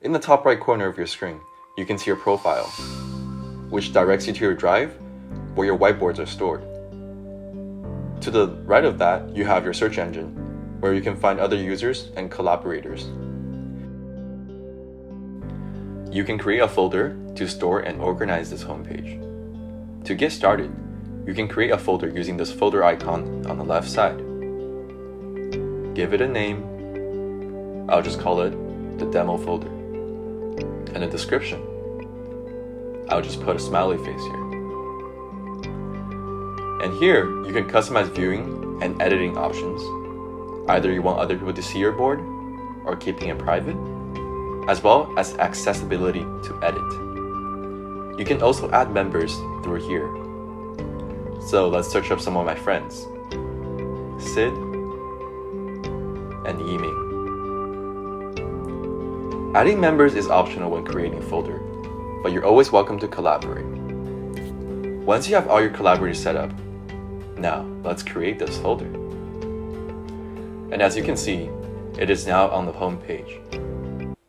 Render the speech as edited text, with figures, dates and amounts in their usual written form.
In the top right corner of your screen, you can see your profile, which directs you to your drive, where your whiteboards are stored. To the right of that, you have your search engine, where you can find other users and collaborators. You can create a folder to store and organize this homepage. To get started, you can create a folder using this folder icon on the left side. Give it a name. I'll just call it the demo folder. And a description. I'll just put a smiley face here. And here, you can customize viewing and editing options. Either you want other people to see your board or keeping it private, as well as accessibility to edit. You can also add members through here. So let's search up some of my friends. Sid and Yiming. Adding members is optional when creating a folder, but you're always welcome to collaborate. Once you have all your collaborators set up, now let's create this folder. And as you can see, it is now on the home page.